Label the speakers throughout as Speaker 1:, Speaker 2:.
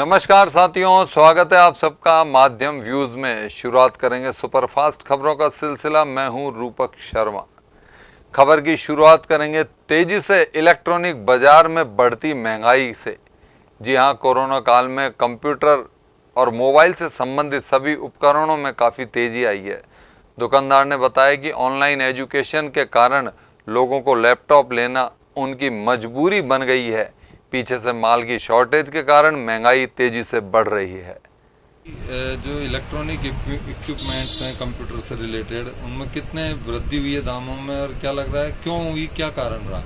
Speaker 1: नमस्कार साथियों, स्वागत है आप सबका माध्यम व्यूज में। शुरुआत करेंगे सुपरफास्ट खबरों का सिलसिला। मैं हूं रूपक शर्मा। खबर की शुरुआत करेंगे तेजी से इलेक्ट्रॉनिक बाजार में बढ़ती महंगाई से। जी हां, कोरोना काल में कंप्यूटर और मोबाइल से संबंधित सभी उपकरणों में काफ़ी तेजी आई है। दुकानदार ने बताया कि ऑनलाइन एजुकेशन के कारण लोगों को लैपटॉप लेना उनकी मजबूरी बन गई है। पीछे से माल की शॉर्टेज के कारण महंगाई तेजी से बढ़ रही है।
Speaker 2: जो इलेक्ट्रॉनिक इक्विपमेंट्स हैं कंप्यूटर से रिलेटेड, उनमें कितने वृद्धि हुई है दामों में और क्या लग रहा है क्यों हुई, क्या कारण रहा?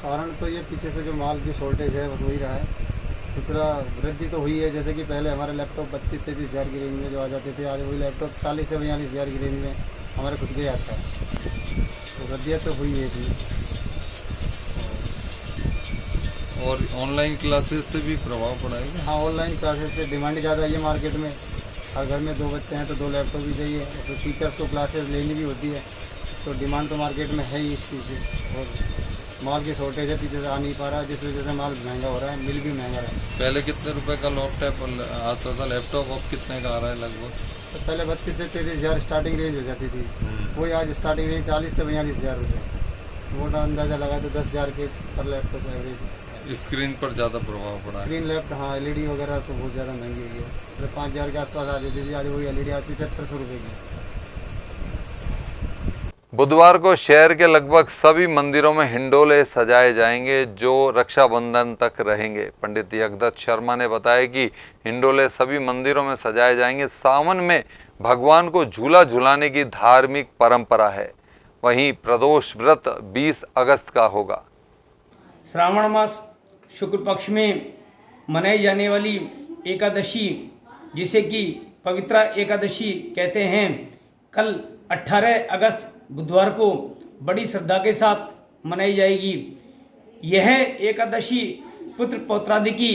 Speaker 3: कारण तो ये पीछे से जो माल की शॉर्टेज है बस वही रहा है। दूसरा वृद्धि तो हुई है, जैसे कि पहले हमारे लैपटॉप 32-33 हज़ार की रेंज में जो आ जाते थे, आज वही लैपटॉप 40 से 42 हज़ार की रेंज में हमारे खुद के आता है। तो वृद्धि तो हुई है इसमें।
Speaker 2: और ऑनलाइन क्लासेस से भी प्रभाव पड़ा है?
Speaker 3: हाँ, ऑनलाइन क्लासेस से डिमांड ज़्यादा है मार्केट में। हर घर में 2 बच्चे हैं तो 2 लैपटॉप भी चाहिए, तो टीचर्स को क्लासेस लेनी भी होती है, तो डिमांड तो मार्केट में है ही इस चीज़ से। और माल की शॉर्टेज है, पीछे से आ नहीं पा रहा है, जिस वजह से माल महंगा हो रहा है, मिल भी महंगा रहा है।
Speaker 2: पहले कितने रुपए का लैपटॉप आता था लैपटॉप, अब कितने का आ रहा है लगभग?
Speaker 3: तो पहले 32 से 33 हज़ार स्टार्टिंग रेंज हो जाती थी, वही आज स्टार्टिंग रेंज 40 से 42 हज़ार रुपये। वो अंदाज़ा लगा तो 10 हज़ार के पर लैपटॉप एवरेज।
Speaker 2: स्क्रीन पर ज़्यादा प्रभाव पड़ा है?
Speaker 3: स्क्रीन लैपटॉप, हाँ, एलईडी वगैरह तो बहुत ज़्यादा महंगी हुई है। पहले 5 हज़ार के आसपास आ जाती थी, आज वही एलईडी आज 7500 रुपये की।
Speaker 1: बुधवार को शहर के लगभग सभी मंदिरों में हिंडोले सजाए जाएंगे जो रक्षाबंधन तक रहेंगे। पंडित यज्ञदत्त शर्मा ने बताया कि हिंडोले सभी मंदिरों में सजाए जाएंगे। सावन में भगवान को झूला झुलाने की धार्मिक परंपरा है। वहीं प्रदोष व्रत 20 अगस्त का होगा।
Speaker 4: श्रावण मास शुक्ल पक्ष में मनाई जाने वाली एकादशी, जिसे कि पवित्रा एकादशी कहते हैं, कल 18 अगस्त बुधवार को बड़ी श्रद्धा के साथ मनाई जाएगी। यह एकादशी पुत्र पौत्रादि की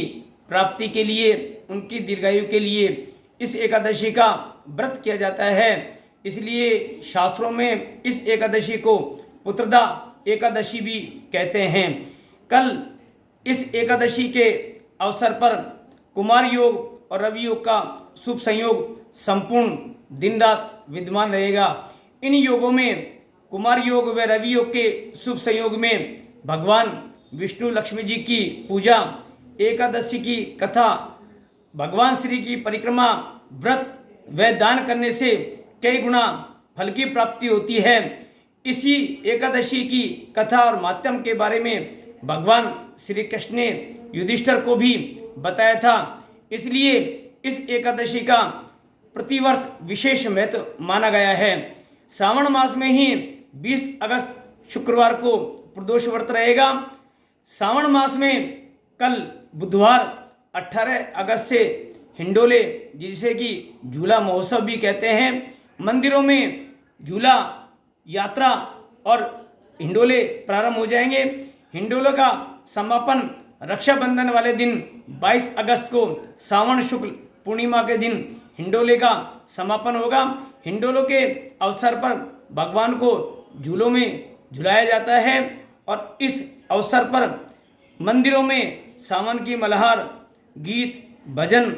Speaker 4: प्राप्ति के लिए, उनकी दीर्घायु के लिए इस एकादशी का व्रत किया जाता है। इसलिए शास्त्रों में इस एकादशी को पुत्रदा एकादशी भी कहते हैं। कल इस एकादशी के अवसर पर कुमार योग और रवि योग का शुभ संयोग संपूर्ण दिन रात विद्यमान रहेगा। इन योगों में कुमार योग व रवि योग के शुभ संयोग में भगवान विष्णु लक्ष्मी जी की पूजा, एकादशी की कथा, भगवान श्री की परिक्रमा, व्रत व दान करने से कई गुना फल की प्राप्ति होती है। इसी एकादशी की कथा और माध्यम के बारे में भगवान श्री कृष्ण ने युधिष्ठिर को भी बताया था। इसलिए इस एकादशी का प्रतिवर्ष विशेष महत्व माना गया है। श्रावण मास में ही 20 अगस्त शुक्रवार को प्रदोष व्रत रहेगा। श्रावण मास में कल बुधवार 18 अगस्त से हिंडोले, जिसे कि झूला महोत्सव भी कहते हैं, मंदिरों में झूला यात्रा और हिंडोले प्रारंभ हो जाएंगे। हिंडोले का समापन रक्षाबंधन वाले दिन 22 अगस्त को श्रावण शुक्ल पूर्णिमा के दिन हिंडोले का समापन होगा। हिंडोलों के अवसर पर भगवान को झूलों में झुलाया जाता है और इस अवसर पर मंदिरों में सावन की मल्हार, गीत, भजन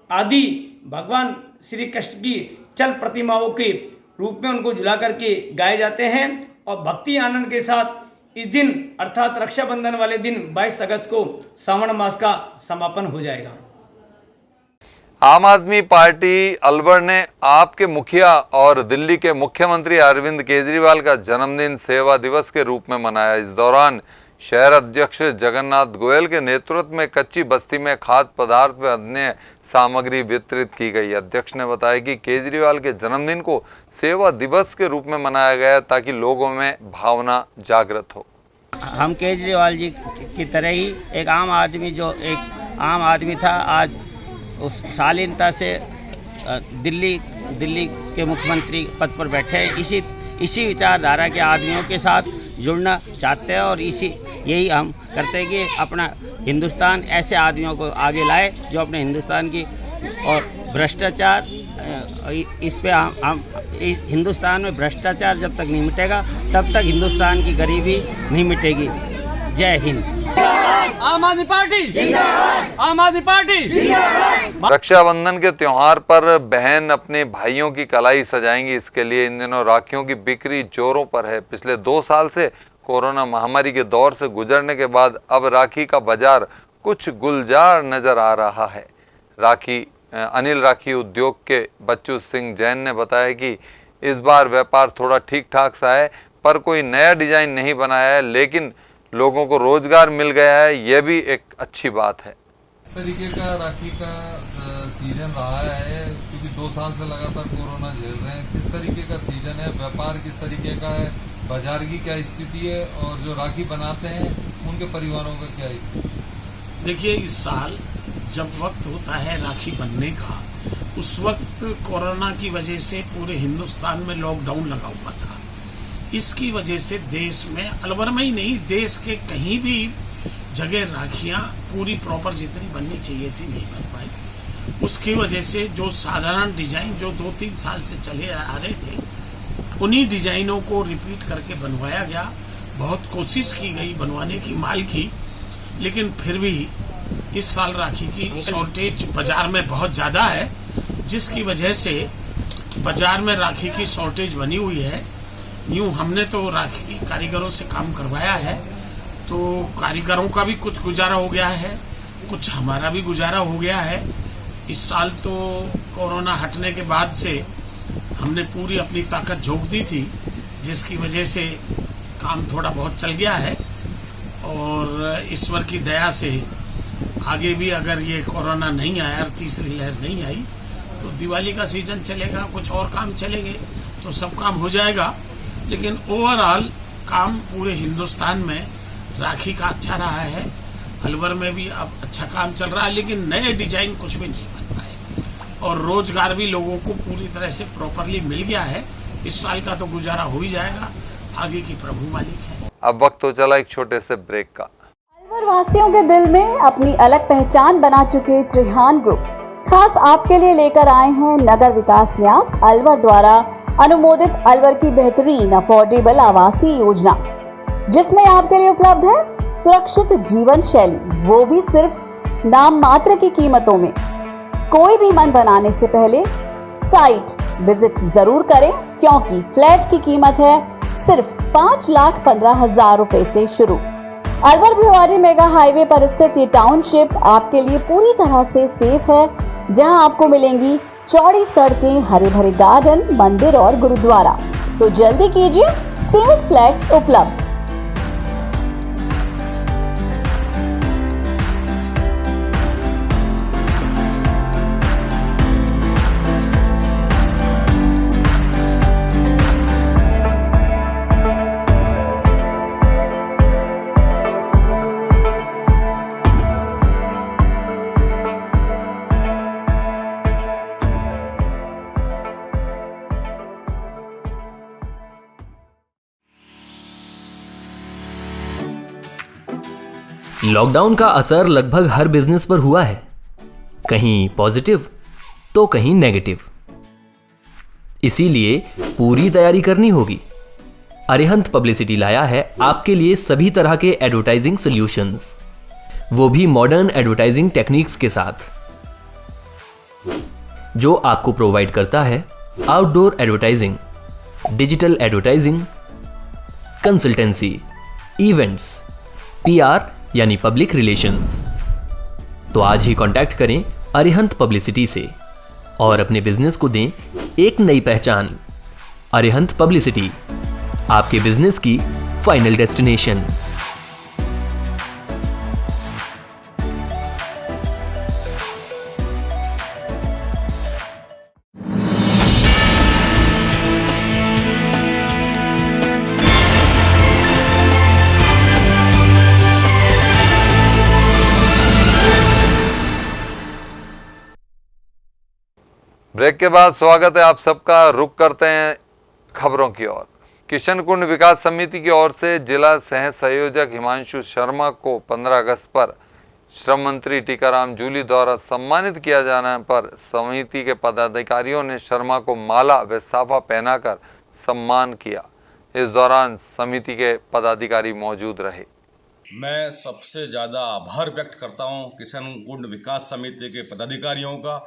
Speaker 4: आदि भगवान श्री कृष्ण की चल प्रतिमाओं के रूप में उनको झुला करके गाए जाते हैं और भक्ति आनंद के साथ इस दिन अर्थात रक्षाबंधन वाले दिन 22 अगस्त को श्रावण मास का समापन हो जाएगा।
Speaker 1: आम आदमी पार्टी अलवर ने आपके मुखिया और दिल्ली के मुख्यमंत्री अरविंद केजरीवाल का जन्मदिन सेवा दिवस के रूप में मनाया। इस दौरान शहर अध्यक्ष जगन्नाथ गोयल के नेतृत्व में कच्ची बस्ती में खाद्य पदार्थ व अन्य सामग्री वितरित की गई। अध्यक्ष ने बताया कि केजरीवाल के जन्मदिन को सेवा दिवस के रूप में मनाया गया ताकि लोगों में भावना जागृत हो।
Speaker 5: हम केजरीवाल जी की तरह ही एक आम आदमी, जो एक आम आदमी था, आज उस शालीनता से दिल्ली के मुख्यमंत्री पद पर बैठे हैं। इसी विचारधारा के आदमियों के साथ जुड़ना चाहते हैं और यही हम करते हैं कि अपना हिंदुस्तान ऐसे आदमियों को आगे लाए जो अपने हिंदुस्तान की और भ्रष्टाचार, इस पे हम हिंदुस्तान में भ्रष्टाचार जब तक नहीं मिटेगा तब तक हिंदुस्तान की गरीबी नहीं मिटेगी। जय हिंद।
Speaker 6: आम आदमी पार्टी जिंदाबाद, आम आदमी पार्टी जिंदाबाद।
Speaker 1: रक्षाबंधन के त्योहार पर बहन अपने भाइयों की कलाई सजाएंगी, इसके लिए इन दिनों राखियों की बिक्री जोरों पर है। पिछले 2 साल से कोरोना महामारी के दौर से गुजरने के बाद अब राखी का बाजार कुछ गुलजार नजर आ रहा है। अनिल राखी उद्योग के बच्चू सिंह जैन ने बताया कि इस बार व्यापार थोड़ा ठीक ठाक सा है, पर कोई नया डिजाइन नहीं बनाया है, लेकिन लोगों को रोजगार मिल गया है, यह भी एक अच्छी बात है।
Speaker 2: इस तरीके का राखी का सीजन रहा है, क्योंकि 2 साल से लगातार कोरोना झेल रहे हैं। किस तरीके का सीजन है, व्यापार किस तरीके का है, बाजार की क्या स्थिति है, और जो राखी बनाते हैं उनके परिवारों का क्या स्थिति है?
Speaker 7: देखिए, इस साल जब वक्त होता है राखी बनने का, उस वक्त कोरोना की वजह से पूरे हिंदुस्तान में लॉकडाउन लगा हुआ था। इसकी वजह से देश में, अलवर में ही नहीं, देश के कहीं भी जगह राखियां पूरी प्रॉपर जितनी बननी चाहिए थी नहीं बन पाई। उसकी वजह से जो साधारण डिजाइन जो 2-3 साल से चले आ रहे थे, उन्हीं डिजाइनों को रिपीट करके बनवाया गया। बहुत कोशिश की गई बनवाने की, माल की, लेकिन फिर भी इस साल राखी की शॉर्टेज बाजार में बहुत ज्यादा है, जिसकी वजह से बाजार में राखी की शॉर्टेज बनी हुई है। यूं हमने तो राखी की कारीगरों से काम करवाया है, तो कारीगरों का भी कुछ गुजारा हो गया है, कुछ हमारा भी गुजारा हो गया है। इस साल तो कोरोना हटने के बाद से हमने पूरी अपनी ताकत झोंक दी थी, जिसकी वजह से काम थोड़ा बहुत चल गया है। और ईश्वर की दया से आगे भी अगर ये कोरोना नहीं आया और तीसरी लहर नहीं आई तो दिवाली का सीजन चलेगा, कुछ और काम चलेंगे, तो सब काम हो जाएगा। लेकिन ओवरऑल काम पूरे हिंदुस्तान में राखी का अच्छा रहा है। अलवर में भी अब अच्छा काम चल रहा है, लेकिन नए डिजाइन कुछ भी नहीं बन पाए, और रोजगार भी लोगों को पूरी तरह से प्रॉपरली मिल गया है। इस साल का तो गुजारा हो ही जाएगा, आगे की प्रभु मालिक है।
Speaker 1: अब वक्त तो चला एक छोटे से ब्रेक का।
Speaker 8: अलवर वासियों के दिल में अपनी अलग पहचान बना चुके त्रिहान ग्रुप खास आपके लिए लेकर आए हैं नगर विकास न्यास अलवर द्वारा अनुमोदित अलवर की बेहतरीन अफोर्डेबल आवासीय योजना, जिसमें आपके लिए उपलब्ध है सुरक्षित जीवन शैली, वो भी सिर्फ नाम मात्र की कीमतों में। कोई भी मन बनाने से पहले साइट विजिट जरूर करें, क्योंकि फ्लैट की कीमत है सिर्फ 5,15,000 रुपए से शुरू। अलवर भिवाड़ी मेगा हाईवे पर स्थित ये टाउनशिप आपके लिए पूरी तरह से सेफ है, जहां आपको मिलेंगी चौड़ी सड़कें, हरे भरे गार्डन, मंदिर और गुरुद्वारा। तो जल्दी कीजिए, सीमित फ्लैट्स उपलब्ध।
Speaker 9: लॉकडाउन का असर लगभग हर बिजनेस पर हुआ है, कहीं पॉजिटिव तो कहीं नेगेटिव। इसीलिए पूरी तैयारी करनी होगी। अरिहंत पब्लिसिटी लाया है आपके लिए सभी तरह के एडवर्टाइजिंग सॉल्यूशंस, वो भी मॉडर्न एडवर्टाइजिंग टेक्निक्स के साथ, जो आपको प्रोवाइड करता है outdoor advertising, digital advertising, consultancy, events, PR यानी पब्लिक रिलेशंस। तो आज ही कांटेक्ट करें अरिहंत पब्लिसिटी से और अपने बिजनेस को दें एक नई पहचान। अरिहंत पब्लिसिटी, आपके बिजनेस की फाइनल डेस्टिनेशन।
Speaker 1: ब्रेक के बाद स्वागत है आप सबका। रुक करते हैं खबरों की ओर। किशन कुंड विकास समिति की ओर से जिला सह संयोजक हिमांशु शर्मा को 15 अगस्त पर श्रम मंत्री टीकाराम जूली द्वारा सम्मानित किया जाने पर समिति के पदाधिकारियों ने शर्मा को माला व साफा पहनाकर सम्मान किया। इस दौरान समिति के पदाधिकारी मौजूद रहे।
Speaker 10: मैं सबसे ज़्यादा आभार व्यक्त करता हूं किसान कुंड विकास समिति के पदाधिकारियों का,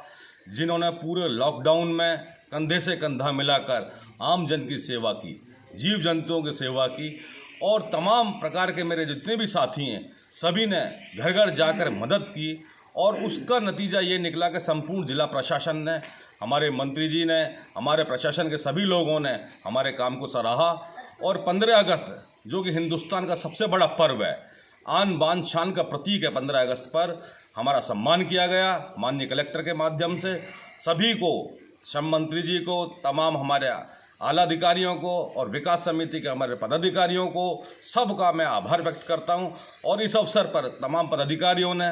Speaker 10: जिन्होंने पूरे लॉकडाउन में कंधे से कंधा मिलाकर आम जन की सेवा की, जीव जंतुओं की सेवा की, और तमाम प्रकार के मेरे जितने भी साथी हैं सभी ने घर घर जाकर मदद की। और उसका नतीजा ये निकला कि संपूर्ण जिला प्रशासन ने, हमारे मंत्री जी ने, हमारे प्रशासन के सभी लोगों ने हमारे काम को सराहा। और 15 अगस्त जो कि हिंदुस्तान का सबसे बड़ा पर्व है, आन बान शान का प्रतीक है, 15 अगस्त पर हमारा सम्मान किया गया माननीय कलेक्टर के माध्यम से। सभी को, श्रम मंत्री जी को, तमाम हमारे आला अधिकारियों को और विकास समिति के हमारे पदाधिकारियों को, सबका मैं आभार व्यक्त करता हूं। और इस अवसर पर तमाम पदाधिकारियों ने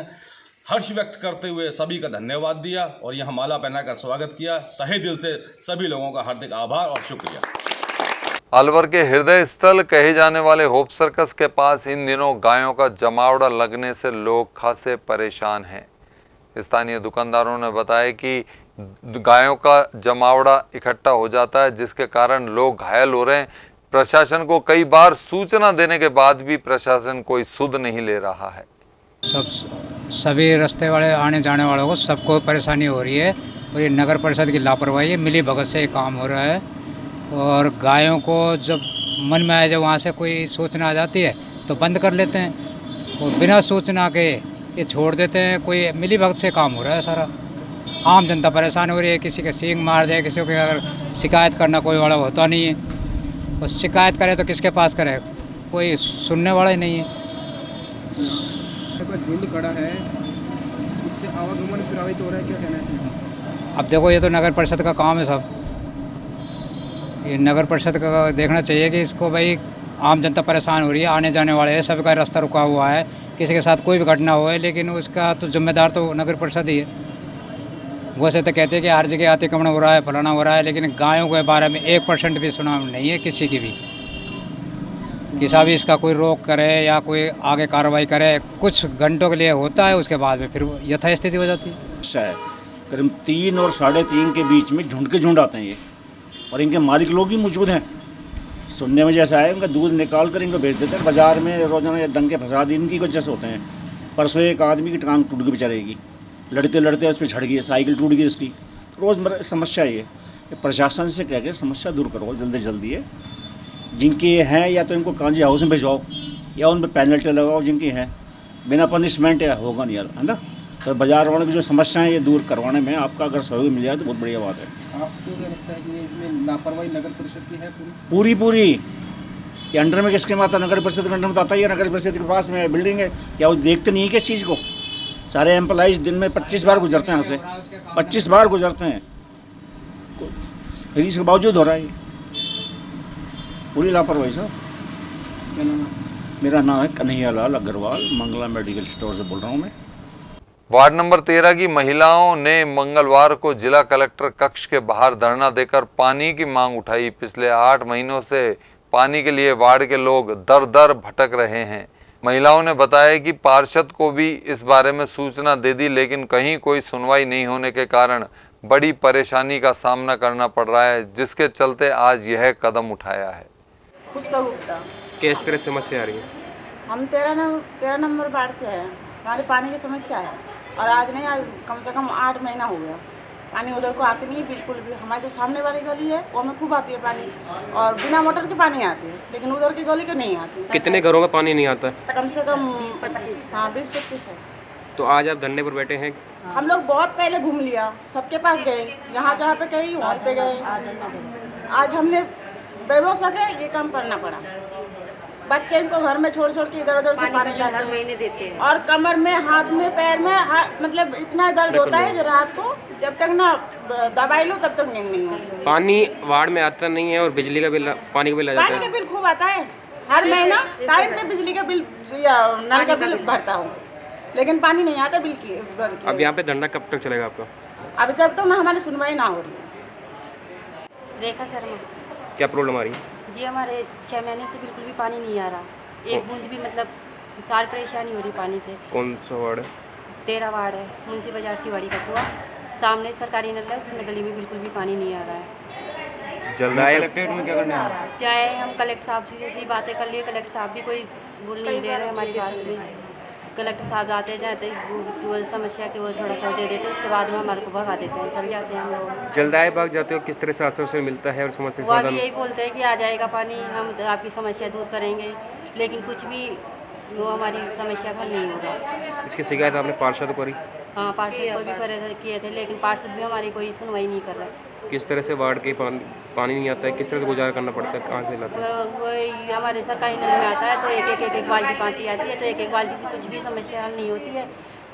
Speaker 10: हर्ष व्यक्त करते हुए सभी का धन्यवाद दिया और यहाँ माला पहनाकर स्वागत किया। तहे दिल से सभी लोगों का हार्दिक आभार और शुक्रिया।
Speaker 1: अलवर के हृदय स्थल कहे जाने वाले होप सर्कस के पास इन दिनों गायों का जमावड़ा लगने से लोग खासे परेशान हैं। स्थानीय दुकानदारों ने बताया कि गायों का जमावड़ा इकट्ठा हो जाता है, जिसके कारण लोग घायल हो रहे हैं। प्रशासन को कई बार सूचना देने के बाद भी प्रशासन कोई सुध नहीं ले रहा है।
Speaker 11: सभी रास्ते वाले आने जाने वालों को सबको परेशानी हो रही है और ये नगर परिषद की लापरवाही है, मिली भगत से ये काम हो रहा है। और गायों को जब मन में आए, जब वहाँ से कोई सूचना आ जाती है तो बंद कर लेते हैं और बिना सूचना के ये छोड़ देते हैं। कोई मिली भगत से काम हो रहा है सारा। आम जनता परेशान हो रही है, किसी के सींग मार दे, किसी को अगर शिकायत करना कोई वाला होता नहीं है, और शिकायत करे तो किसके पास करे, कोई सुनने वाला ही नहीं है।
Speaker 12: झुंड खड़ा है, इससे आवागमन प्रभावित हो रहा है, क्या कहना है?
Speaker 11: अब देखो, ये तो नगर परिषद का काम है सब। ये नगर परिषद का देखना चाहिए कि इसको, भाई आम जनता परेशान हो रही है, आने जाने वाले हैं, सबका रास्ता रुका हुआ है, किसी के साथ कोई भी घटना हो है, लेकिन उसका तो जिम्मेदार तो नगर परिषद ही है। वैसे तो कहते हैं कि हर जगह अतिक्रमण हो रहा है, फलाना हो रहा है, लेकिन गायों के बारे में 1% भी सुना नहीं है किसी की भी, किसी भी इसका कोई रोक करे या कोई आगे कार्रवाई करे। कुछ घंटों के लिए होता है, उसके बाद में फिर यथास्थिति हो जाती है।
Speaker 13: करीब 3 और 3.5 के बीच में झुंड के झुंड आते हैं ये, और इनके मालिक लोग भी मौजूद हैं। सुनने में जैसा है, उनका दूध निकाल कर इनको बेच देते हैं बाजार में। रोजाना ये दंगे फसाद इनकी वजह से होते हैं। परसों एक आदमी की टांग टूट गई बेचारे की, लड़ते लड़ते उस पर छड़ गई, साइकिल टूट गई उसकी। रोज़मर्रा समस्या ये प्रशासन से कह के समस्या दूर करो जल्दी जल्दी है। जिनके हैं या तो इनको कांजी हाउस में भिजवाओ या उन पर पेनल्टी लगाओ, जिनकी हैं बिना पनिशमेंट या होगा नहीं यार, है ना। तो बाजार वालों की जो समस्याएं ये दूर करवाने में आपका अगर सहयोग मिल जाए तो बहुत बढ़िया बात है।
Speaker 12: आपको क्या लगता है कि इसमें लापरवाही नगर परिषद की है?
Speaker 13: पूरी ये अंडर में किसके में आता? नगर परिषद के अंडर में आता ही है। नगर परिषद के पास में बिल्डिंग है, क्या वो देखते नहीं है किस चीज़ को? सारे एम्प्लॉइज दिन में 25 बार गुजरते हैं, यहाँ से 25 बार गुजरते हैं, फिर इसके बावजूद हो रहा है पूरी लापरवाही। सर मेरा नाम है कन्हैयालाल अग्रवाल, मंगला मेडिकल स्टोर से बोल रहा हूँ मैं।
Speaker 1: वार्ड नंबर 13 की महिलाओं ने मंगलवार को जिला कलेक्टर कक्ष के बाहर धरना देकर पानी की मांग उठाई। पिछले 8 महीनों से पानी के लिए वार्ड के लोग दर दर भटक रहे हैं। महिलाओं ने बताया कि पार्षद को भी इस बारे में सूचना दे दी, लेकिन कहीं कोई सुनवाई नहीं होने के कारण बड़ी परेशानी का सामना करना पड़ रहा है, जिसके चलते आज यह कदम उठाया है।
Speaker 14: पुष्पा गुप्ता।
Speaker 12: किस तरह समस्या आ रही है?
Speaker 14: हम 13 नंबर वार्ड से हैं। हमारे पानी की समस्या है और आज नहीं, आज कम से कम 8 महीना हो गया। पानी उधर को आती नहीं बिल्कुल भी। हमारी जो सामने वाली गली है वो हमें खूब आती है पानी, और बिना मोटर के पानी आती है, लेकिन उधर की गली के नहीं आती।
Speaker 12: कितने घरों में पानी नहीं आता?
Speaker 14: कम से कम 20-25 है।
Speaker 12: तो आज आप धरने पर बैठे हैं?
Speaker 14: हम लोग बहुत पहले घूम लिया, सबके पास गए, यहाँ जहाँ पे कहीं वहाँ पे गए। आज हमने बेबस के ये काम करना पड़ा। बच्चे इनको घर में छोड़ छोड़ के इधर उधर से पानी लाते हैं, और कमर में, हाथ में, पैर में, मतलब इतना दर्द होता है जो रात को जब तक ना दवाई लो तब तक नींद नहीं होती।
Speaker 12: पानी वार्ड में आता नहीं है और बिजली का बिल, पानी का बिल आ जाता है?
Speaker 14: पानी का बिल खूब आता है, हर महीना टाइम पे बिजली का बिल या नल का बिल भरता हूँ, लेकिन पानी नहीं आता बिल की उस घर की।
Speaker 12: अब यहाँ पे धरना कब तक चलेगा आपका?
Speaker 14: अब जब तक ना हमारी सुनवाई ना हो रही।
Speaker 15: रेखा शर्मा।
Speaker 12: क्या प्रॉब्लम आ रही है?
Speaker 15: जी हमारे 6 महीने से बिल्कुल भी पानी नहीं आ रहा, एक बूंद भी, मतलब सारी परेशानी हो रही पानी से।
Speaker 12: कौन सा वार्ड है?
Speaker 15: 13 वार्ड है, मुंशी बाजार तिवाड़ी का कुआ, सामने सरकारी नल है, उसमें गली में बिल्कुल भी पानी नहीं आ रहा है।
Speaker 12: जल्द कलेक्ट्रेट में क्या करना है?
Speaker 15: चाहे हम कलेक्टर साहब से भी बातें कर लिए, कलेक्टर साहब भी कोई बोल नहीं दे रहे हमारी बात में। कलेक्टर साहब आते जाते वो समस्या के वो थोड़ा सा दे देते, उसके बाद में हमारे को भगा देते हैं, चल जाते हैं हम लोग।
Speaker 12: जल्द आए भाग जाते हो, किस तरह से आश्वासन मिलता है और समस्या
Speaker 15: वो अभी यही बोलते हैं कि आ जाएगा पानी, हम आपकी समस्या दूर करेंगे, लेकिन कुछ भी वो हमारी समस्या हल नहीं होगा।
Speaker 12: इसकी शिकायत आपने पार्षद को करी?
Speaker 15: हाँ, पार्षद को भी किए थे, लेकिन पार्षद भी हमारी कोई सुनवाई नहीं कर रहा।
Speaker 12: किस तरह से वार्ड के पानी नहीं आता है, किस तरह से गुजारा करना पड़ता है, कहाँ से लाते हैं?
Speaker 15: वो हमारे सरकारी नल में आता है तो एक बाल्टी पानी आती है, तो एक बाल्टी से कुछ भी समस्या हल नहीं होती है।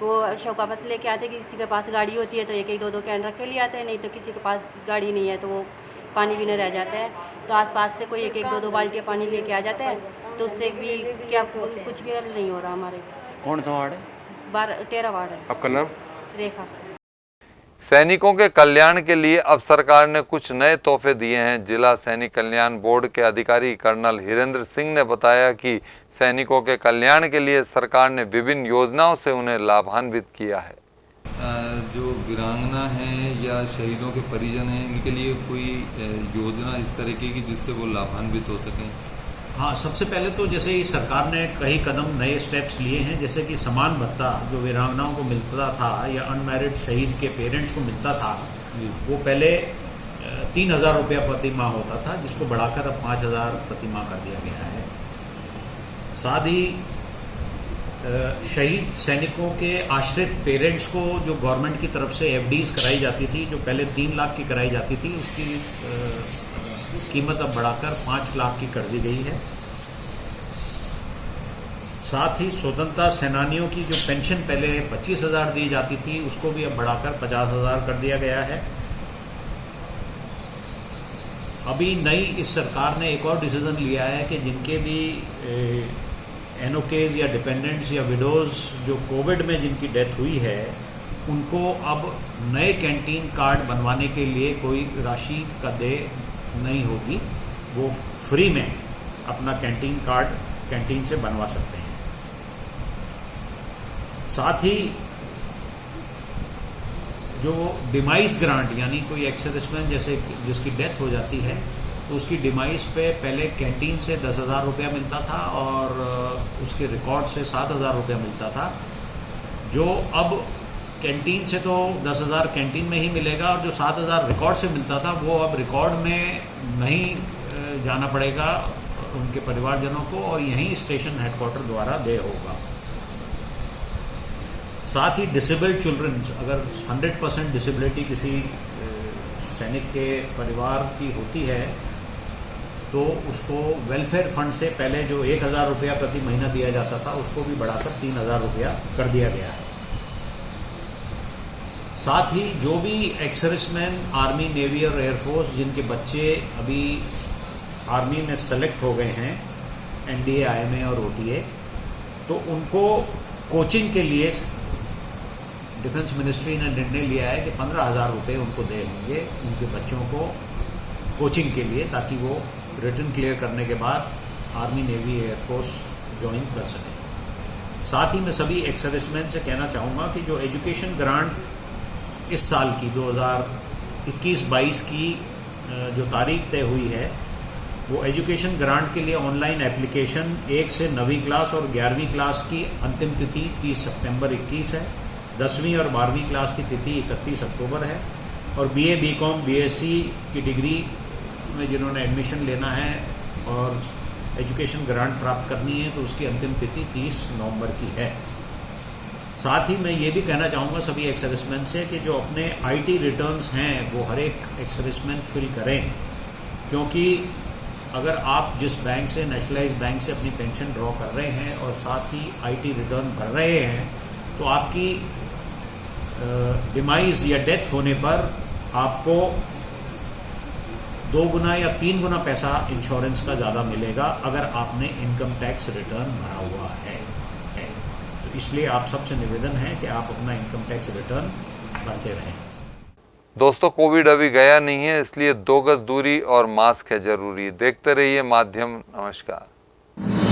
Speaker 15: वो शौका बस लेके आते, किसी के पास गाड़ी होती है तो एक दो कैन रख के ले आते हैं, नहीं तो किसी के पास गाड़ी नहीं है तो वो पानी भी नहीं रह जाता है, तो आसपास से कोई एक दो बाल्टियाँ पानी लेके आ जाते हैं, तो उससे भी क्या कुछ भी हल नहीं हो रहा हमारे।
Speaker 12: कौन सा वार्ड है?
Speaker 15: 13 वार्ड है।
Speaker 12: आपका नाम?
Speaker 15: रेखा।
Speaker 1: सैनिकों के कल्याण के लिए अब सरकार ने कुछ नए तोहफे दिए हैं। जिला सैनिक कल्याण बोर्ड के अधिकारी कर्नल हिरेंद्र सिंह ने बताया कि सैनिकों के कल्याण के लिए सरकार ने विभिन्न योजनाओं से उन्हें लाभान्वित किया है।
Speaker 2: जो वीरांगना हैं या शहीदों के परिजन हैं, इनके लिए कोई योजना इस तरीके की जिससे वो लाभान्वित हो सकें?
Speaker 16: हाँ, सबसे पहले तो जैसे ही सरकार ने कई कदम नए स्टेप्स लिए हैं, जैसे कि समान भत्ता जो वीरांगनाओं को मिलता था या अनमैरिड शहीद के पेरेंट्स को मिलता था, वो पहले 3,000 रुपया प्रति माह होता था, जिसको बढ़ाकर अब 5,000 प्रति माह कर दिया गया है। साथ ही शहीद सैनिकों के आश्रित पेरेंट्स को जो गवर्नमेंट की तरफ से एफडीज कराई जाती थी, जो पहले 3 लाख की कराई जाती थी, उसकी कीमत अब बढ़ाकर 5 लाख की कर दी गई है। साथ ही स्वतंत्रता सेनानियों की जो पेंशन पहले 25,000 दी जाती थी, उसको भी अब बढ़ाकर 50,000 कर दिया गया है। अभी नई इस सरकार ने एक और डिसीजन लिया है कि जिनके भी एनओकेज या डिपेंडेंट्स या विडोज जो कोविड में जिनकी डेथ हुई है, उनको अब नए कैंटीन कार्ड बनवाने के लिए कोई राशि का देय नहीं होगी, वो फ्री में अपना कैंटीन कार्ड कैंटीन से बनवा सकते हैं। साथ ही जो डिमाइस ग्रांट यानी कोई एक्स सर्विसमैन जैसे जिसकी डेथ हो जाती है, तो उसकी डिमाइस पे पहले कैंटीन से 10,000 रुपया मिलता था और उसके रिकॉर्ड से 7,000 रुपया मिलता था, जो अब कैंटीन से तो 10,000 कैंटीन में ही मिलेगा और जो 7,000 रिकॉर्ड से मिलता था वो अब रिकॉर्ड में नहीं जाना पड़ेगा उनके परिवारजनों को, और यहीं स्टेशन हेडक्वार्टर द्वारा देय होगा। साथ ही डिसेबल्ड चिल्ड्रन, अगर 100% डिसेबिलिटी किसी सैनिक के परिवार की होती है तो उसको वेलफेयर फंड से पहले जो 1,000 रुपया प्रति महीना दिया जाता था, उसको भी बढ़ाकर 3,000 रुपया कर दिया गया है। साथ ही जो भी एक्स सर्विसमैन आर्मी, नेवी और एयरफोर्स जिनके बच्चे अभी आर्मी में सेलेक्ट हो गए हैं, एनडीए, आईएमए और ओटीए, तो उनको कोचिंग के लिए डिफेंस मिनिस्ट्री ने निर्णय लिया है कि 15,000 रुपये उनको दे होंगे उनके बच्चों को कोचिंग के लिए, ताकि वो रिटन क्लियर करने के बाद आर्मी, नेवी, एयरफोर्स ज्वाइन कर सकें। साथ ही मैं सभी एक्स सर्विसमैन से कहना चाहूँगा कि जो एजुकेशन ग्रांट इस साल की 2021-22 की जो तारीख तय हुई है, वो एजुकेशन ग्रांट के लिए ऑनलाइन एप्लीकेशन 1 से 9वीं क्लास और 11वीं क्लास की अंतिम तिथि 30 सितंबर 21 है, 10वीं और 12वीं क्लास की तिथि 31 अक्टूबर है, और बीए, बीकॉम, बीएससी की डिग्री में जिन्होंने एडमिशन लेना है और एजुकेशन ग्रांट प्राप्त करनी है तो उसकी अंतिम तिथि 30 नवंबर की है। साथ ही मैं ये भी कहना चाहूँगा सभी एक्स सर्विसमैन से कि जो अपने आईटी रिटर्न्स हैं वो हर एक एक्स सर्विसमैन फिल करें, क्योंकि अगर आप जिस बैंक से, नेशनलाइज्ड बैंक से अपनी पेंशन ड्रॉ कर रहे हैं और साथ ही आईटी रिटर्न भर रहे हैं, तो आपकी डिमाइज या डेथ होने पर आपको 2 गुना या 3 गुना पैसा इंश्योरेंस का ज़्यादा मिलेगा अगर आपने इनकम टैक्स रिटर्न भरा हुआ है। तो इसलिए आप सबसे निवेदन है कि आप अपना इनकम टैक्स रिटर्न भरते रहें।
Speaker 1: दोस्तों, कोविड अभी गया नहीं है, इसलिए 2 गज दूरी और मास्क है जरूरी। देखते रहिए माध्यम। नमस्कार।